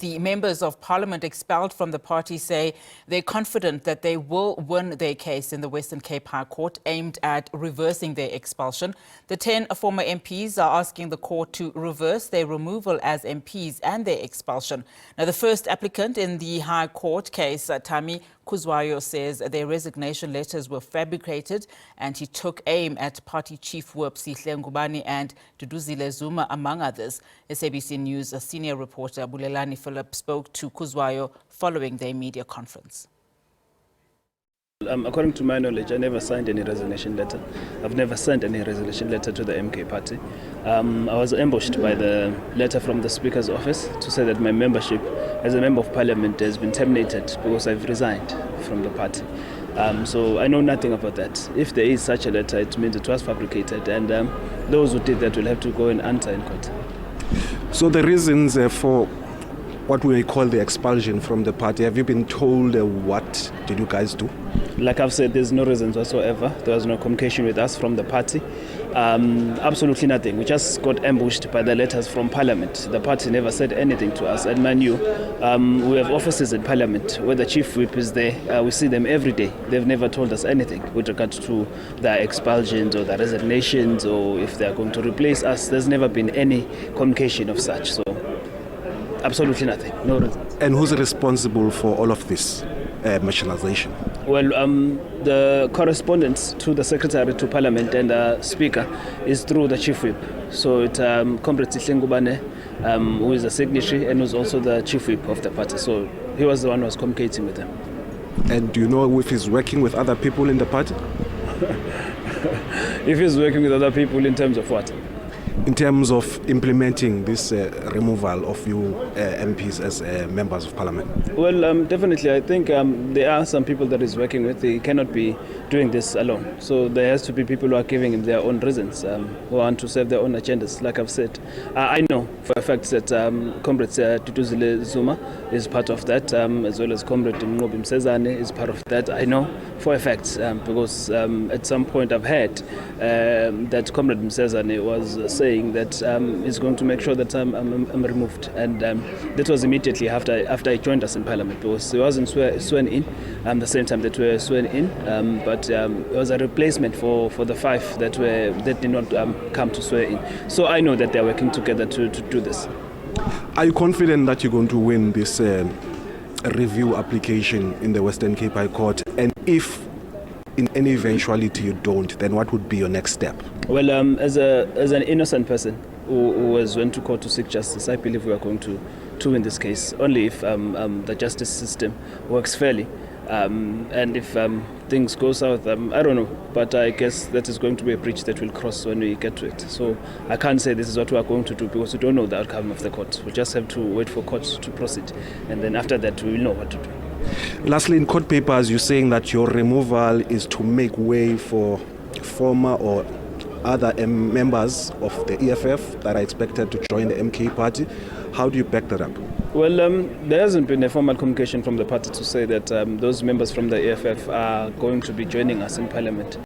the members of parliament expelled from the party say they're confident that they will win their case in the Western Cape High Court aimed at reversing their expulsion. The 10 former MPs are asking the court to reverse their removal as MPs and their expulsion. Now, the first applicant in the High Court case, Thami Khuzwayo, says their resignation letters were fabricated and he took aim at party chief whip Sihle, Ngubane and Duduzile, Zuma, among others. SABC News Senior reporter Bulelani Phillip spoke to Khuzwayo following their media conference. According to my knowledge, I never signed any resignation letter. I've never sent any resignation letter to the MK party. I was ambushed by the letter from the Speaker's office to say that my membership as a member of parliament has been terminated because I've resigned from the party. So I know nothing about that. If there is such a letter, it means it was fabricated, and those who did that will have to go and answer in court. So the reasons for what we call the expulsion from the party, have you been told what did you guys do? Like I've said, there's no reasons whatsoever. There was no communication with us from the party. Absolutely nothing. We just got ambushed by the letters from Parliament. The party never said anything to us. And man, we have offices in Parliament where the chief whip is there. We see them every day. They've never told us anything with regard to the expulsions or the resignations or if they are going to replace us. There's never been any communication of such. So absolutely nothing. No reasons. And who's responsible for all of this marginalization? Well, the correspondence to the Secretary to Parliament and the Speaker is through the Chief Whip. So it's Comrade Sihle Ngubane, who is the signatory and who's also the Chief Whip of the party. So he was the one who was communicating with them. And do you know if he's working with other people in the party? If he's working with other people in terms of what? In terms of implementing this removal of you MPs as members of parliament? Well, definitely. I think there are some people that he's working with. He cannot be doing this alone. So there has to be people who are giving him their own reasons, who want to serve their own agendas. Like I've said, I know for a fact that Comrade Duduzile Zuma is part of that, as well as Comrade Ngubane is part of that. I know for a fact because at some point I've heard that Comrade Msezane was saying that he's going to make sure that I'm removed, and that was immediately after he joined us in Parliament, because he wasn't sworn in the same time that we were sworn in, but it was a replacement for the 5 that did not come to swear in. So I know that they're working together to do this. Are you confident that you're going to win this review application in the Western Cape High Court? And if in any eventuality you don't, then what would be your next step? Well, as an innocent person who was went to court to seek justice, I believe we are going to win this case only if the justice system works fairly. And if things go south, I don't know, but I guess that is going to be a bridge that we'll cross when we get to it. So I can't say this is what we are going to do because we don't know the outcome of the court. We just have to wait for court to proceed, and then after that we will know what to do. Lastly, in court papers, you're saying that your removal is to make way for former or other members of the EFF that are expected to join the MK party. How do you back that up? Well, there hasn't been a formal communication from the party to say that those members from the EFF are going to be joining us in Parliament.